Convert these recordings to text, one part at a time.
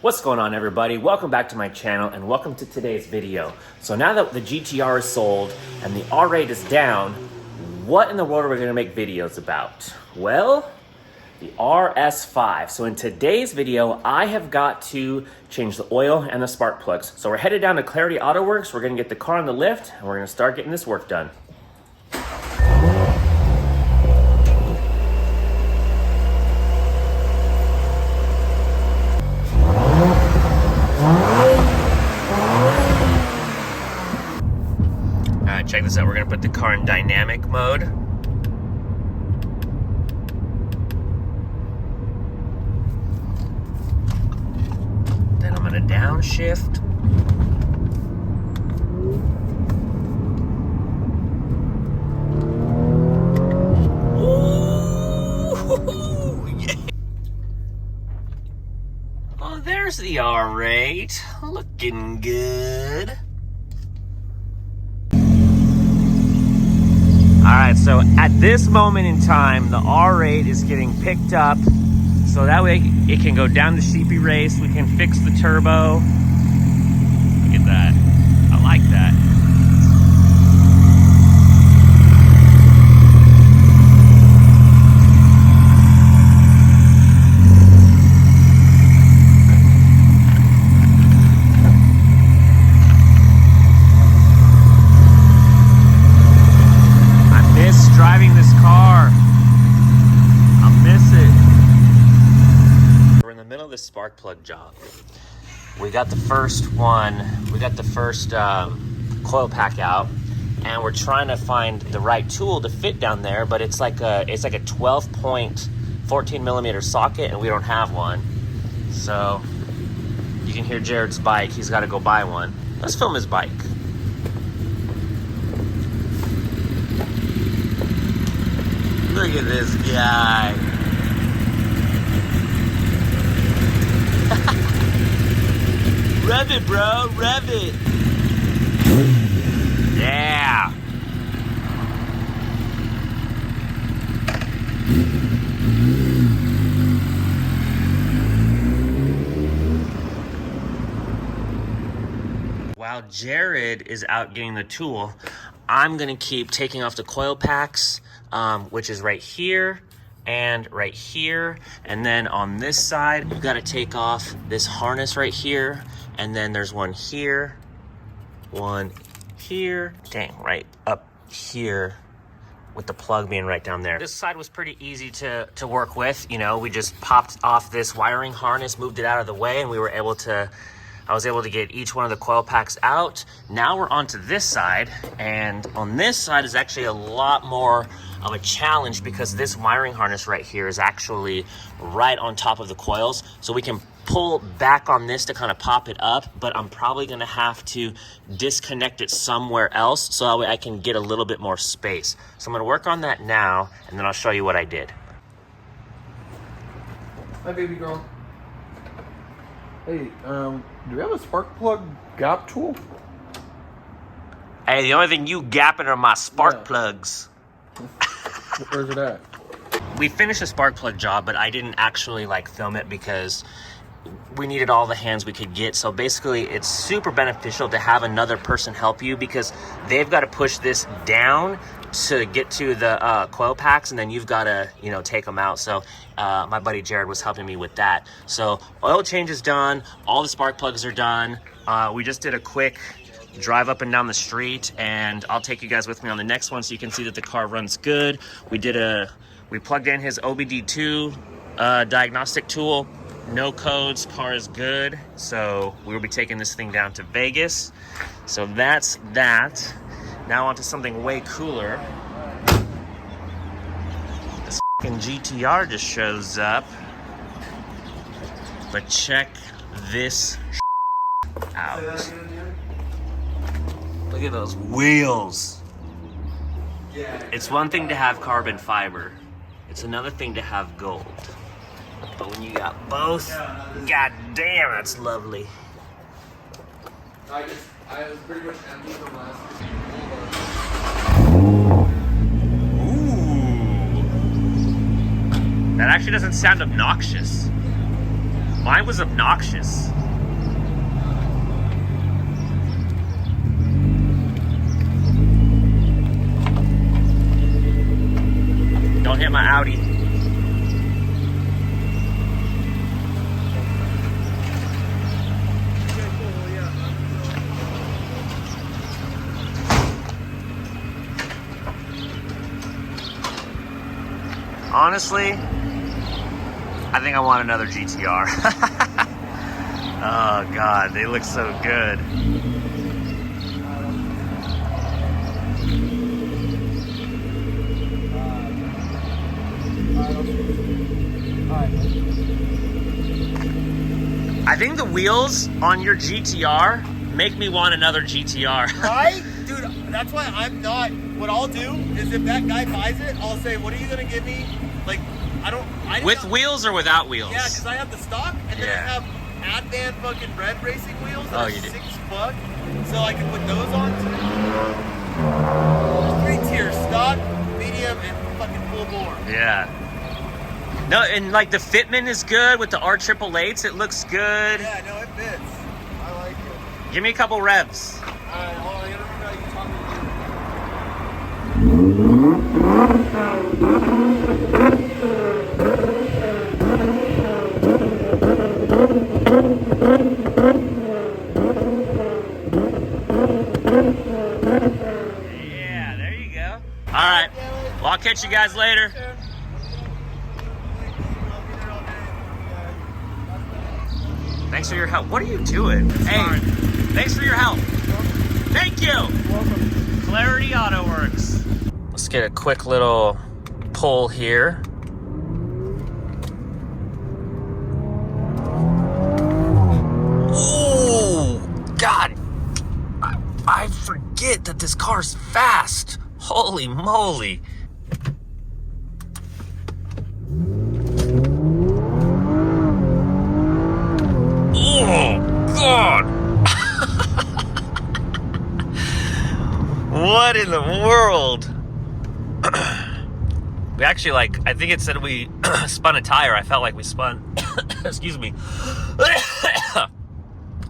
What's going on, everybody? Welcome back to my channel and welcome to today's video. So now that the GTR is sold and the R rate is down, what in the world are we gonna make videos about? Well, the RS5. So in today's video, I have got to change the oil and the spark plugs. So we're headed down to Clarity Auto Works. We're gonna get the car on the lift and we're gonna start getting this work done. Check this out, we're gonna put the car in dynamic mode. Then I'm gonna downshift. Ooh, yeah. Oh, there's the R rate, looking good. All right, so at this moment in time, the R rate is getting picked up, so that way it can go down the sheepy race. We can fix the turbo. Look at that. I like that. Driving this car. I'll miss it. We're in the middle of this spark plug job. We got the first one, we got the first coil pack out, and we're trying to find the right tool to fit down there, but it's like a 12.14 millimeter socket, and we don't have one. So you can hear Jared's bike. He's got to go buy one. Let's film his bike. Look at this guy. Rev it, bro. Rev it. Yeah. While Jared is out getting the tool, I'm gonna keep taking off the coil packs, which is right here and right here. And then on this side, you've got to take off this harness right here. And then there's one here, one here, dang, right up here with the plug being right down there. This side was pretty easy to work with. You know, we just popped off this wiring harness, moved it out of the way, and I was able to get each one of the coil packs out. Now we're onto this side, and on this side is actually a lot more of a challenge because this wiring harness right here is actually right on top of the coils. So we can pull back on this to kind of pop it up, but I'm probably gonna have to disconnect it somewhere else so that way I can get a little bit more space. So I'm gonna work on that now, and then I'll show you what I did. Hi, baby girl. Hey, do we have a spark plug gap tool? Hey, the only thing you gapping are my spark plugs. Where's it at? We finished the spark plug job, but I didn't actually film it because we needed all the hands we could get. So basically it's super beneficial to have another person help you because they've got to push this down to get to the coil packs, and then you've got to, take them out. So my buddy Jared was helping me with that. So oil change is done. All the spark plugs are done. We just did a quick drive up and down the street, and I'll take you guys with me on the next one so you can see that the car runs good. We plugged in his OBD2 diagnostic tool. No codes, car is good. So we'll be taking this thing down to Vegas. So that's that. Now onto something way cooler. This fucking GTR just shows up. But check this out. Look at those wheels. It's one thing to have carbon fiber. It's another thing to have gold. But when you got both, god damn, that's lovely. I was pretty much empty from last year. That actually doesn't sound obnoxious. Mine was obnoxious. Don't hit my Audi. Honestly, I think I want another GTR. Oh God, they look so good. I think the wheels on your GTR make me want another GTR. Right? Dude, that's why I'm not, what I'll do is if that guy buys it, I'll say, what are you gonna give me? Like, With wheels or without wheels? Yeah, because I have the stock, and then I have Advan fucking red racing wheels that are $6, so I can put those on too. 3 tiers, stock, medium, and fucking full bore. Yeah. No, and like the fitment is good with the R888s. It looks good. Yeah, no, it fits. I like it. Give me a couple revs. Alright, hold on, I gotta remember how you talk Yeah, there you go. Alright, well I'll catch you guys later. Thanks for your help. What are you doing? Hey, thanks for your help. Thank you. Welcome. Clarity Auto Works. Let's get a quick little pull here. Oh, God. I forget that this car's fast. Holy moly. Oh, God. What in the world? We actually, like, I think it said we spun a tire. I felt like we spun, excuse me.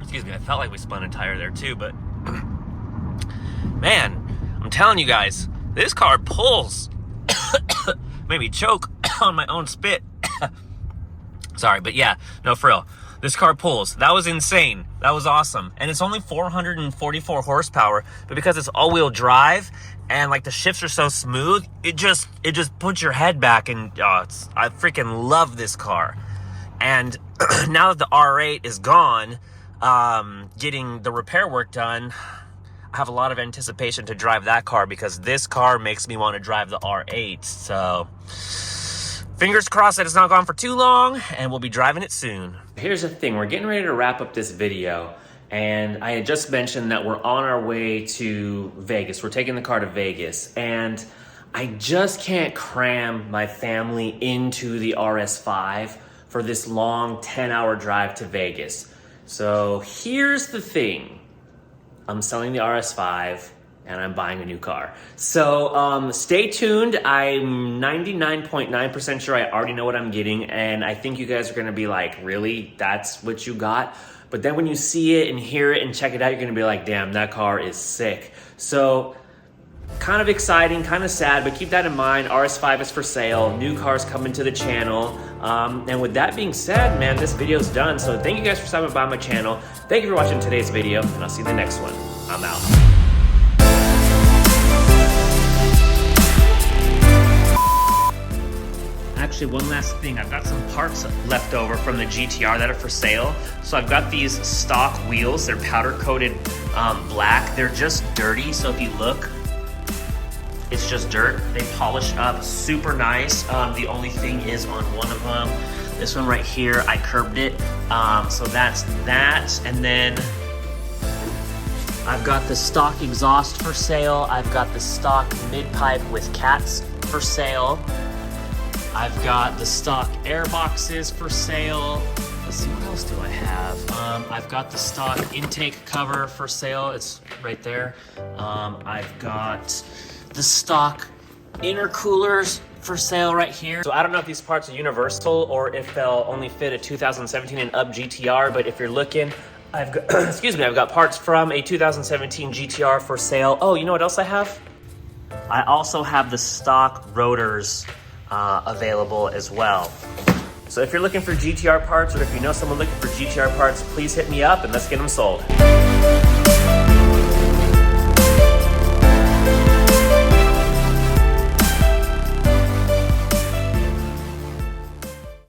Excuse me, I felt like we spun a tire there too, but man, I'm telling you guys, this car pulls. Made me choke on my own spit. Sorry, but yeah, no, for real. This car pulls. That was insane. That was awesome. And it's only 444 horsepower, but because it's all-wheel drive and like the shifts are so smooth, it just puts your head back, and I freaking love this car. And now that the R8 is gone, getting the repair work done, I have a lot of anticipation to drive that car because this car makes me want to drive the R8. So fingers crossed that it's not gone for too long, and we'll be driving it soon. Here's the thing, we're getting ready to wrap up this video, and I had just mentioned that we're on our way to Vegas. We're taking the car to Vegas, and I just can't cram my family into the RS5 for this long 10-hour drive to Vegas. So here's the thing. I'm selling the RS5 and I'm buying a new car. So stay tuned. I'm 99.9% sure I already know what I'm getting, and I think you guys are gonna be like, really? That's what you got? But then when you see it and hear it and check it out, you're gonna be like, damn, that car is sick. So kind of exciting, kind of sad, but keep that in mind. RS5 is for sale. New cars coming to the channel. And with that being said, man, this video's done. So thank you guys for stopping by my channel. Thank you for watching today's video, and I'll see you in the next one. I'm out. Actually, one last thing. I've got some parts left over from the GTR that are for sale. So I've got these stock wheels. They're powder coated black. They're just dirty. So if you look, it's just dirt. They polish up super nice. The only thing is on one of them, this one right here, I curbed it. So that's that. And then I've got the stock exhaust for sale. I've got the stock mid-pipe with cats for sale. I've got the stock air boxes for sale. Let's see, what else do I have? I've got the stock intake cover for sale. It's right there. I've got the stock intercoolers for sale right here. So I don't know if these parts are universal or if they'll only fit a 2017 and up GTR, but if you're looking, I've got, excuse me, I've got parts from a 2017 GTR for sale. Oh, you know what else I have? I also have the stock rotors available as well. So if you're looking for GTR parts, or if you know someone looking for GTR parts, please hit me up and let's get them sold.